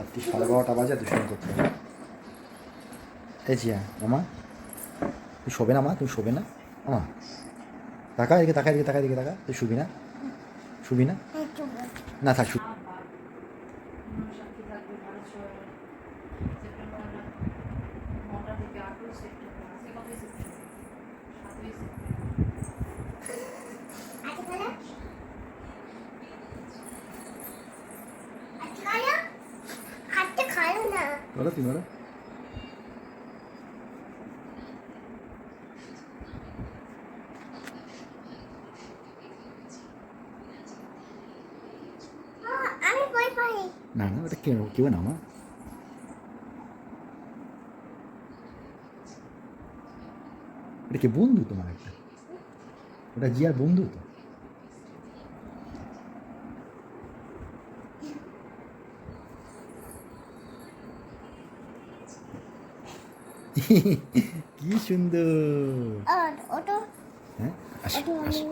রাত্রি 12:30 বাজে দুষ্টুমি করতে হবে। এই জিয়া মামা, তুই শোবে না মা? তুমি শোবে না মামা? তাকা এদিকে, তাকা এদিকে, তাকা এদিকে, তাকা। তুই শুবি না? শুবি না? না থাক, বলো তুই বলো। না না, ওটা কেউ কেউ না মা, এটা কি বন্ধু তোমার একটা? ওটা জিয়ার বন্ধু তো। কি সুন্দর। হ্যাঁ, আসো আসো,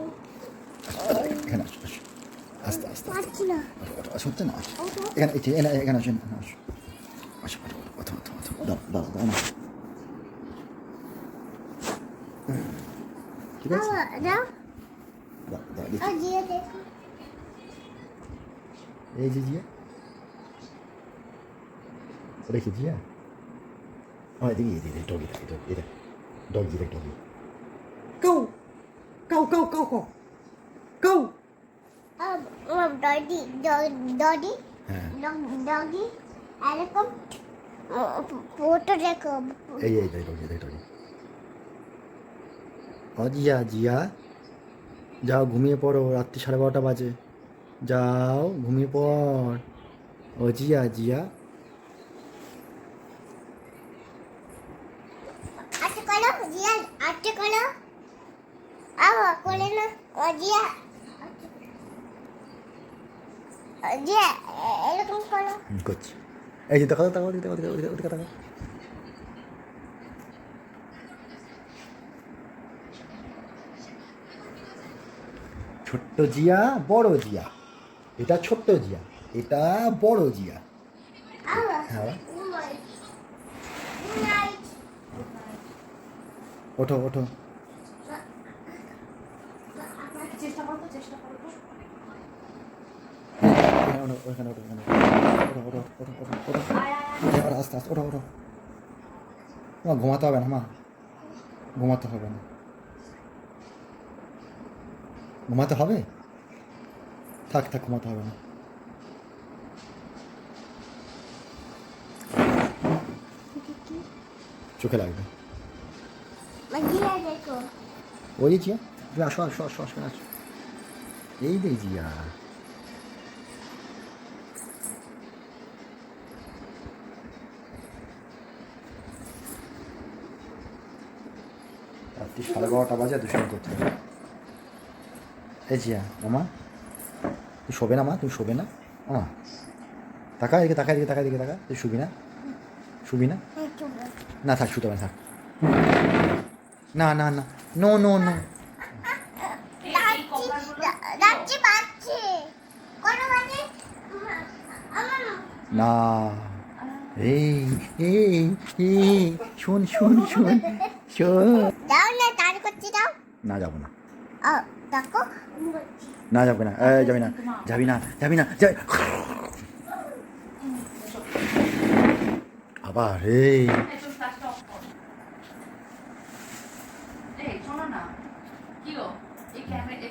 এখানে আসো আসো, আস্তে আস্তে আস্তে, আসো হচ্ছে না, এখানে এখানে আসেন, আসো আসো, ওঠো ওঠো ওঠো, দাও দাও দাও না, ঠিক আছে, দাও দাও দেখি। এই যে জিয়া, ওটা কি জিয়া? এদিকে এদিকে, ডগি এটা এটা ডগি, এটা doggy. Go! Go, go, go, go! Go! Doggy, হ্যাঁ, doggy, এরকম ফটো দেখো। এই ডগি, ডগি। জিয়া জিয়া, যাও ঘুমিয়ে পড়ো, রাত্রি 12:30 বাজে, যাও ঘুমিয়ে পড়। ও জিয়া জিয়া, আচ্ছা করো জিয়া, আচ্ছা করো, আবার করে না। ও জিয়া, জিয়া এরকম করো। করছি। এই যে দেখো দেখো দেখো দেখো দেখো দেখো দেখো। ছোট্ট জিয়া, বড় জিয়া, এটা ছোট্ট জিয়া, এটা বড় জিয়া। হ্যাঁ, ওঠো ওঠো, চেষ্টা করো, চেষ্টা করো। ওখানে ওঠো, ওখানে ওঠো ওঠো ওঠো ওঠো ওঠো, আস্তে আস্তে ওঠো ওঠো। মা ঘুমাতে হবে না মা, ঘুমাতে হবে না, ঘুমাতে হবে, থাক থাক, ঘুমাতে হবে না। চোখে লাগবে। জিয়া দেখো, ওই জিয়া, তুমি আসো আসো আসো আসো আসো, এই দে জিয়া। রাত্রি 12:30 বাজে দুষ্টুমি করতে হবে। এই জিয়া মামা, তুই শোবে না মা? তুমি শোবে না মামা? তাকা এদিকে, তাকা এদিকে, তাকা এদিকে, তাকা। তুই শুবি না? শুবি না? না থাক, শুতে হবে না, থাক। না না না, নো নো নো, যাচ্ছি পাচ্ছি কোনো মানে আমার না। এই এই এই, শোন শোন শোন শোন। দাও না, তার করছি দাও। না যাবো না, দেখো না যাবে না, যাবি না, যাবি না, যাবি না, আবার এই এই শোনো না, কি গো, এই ক্যামেরা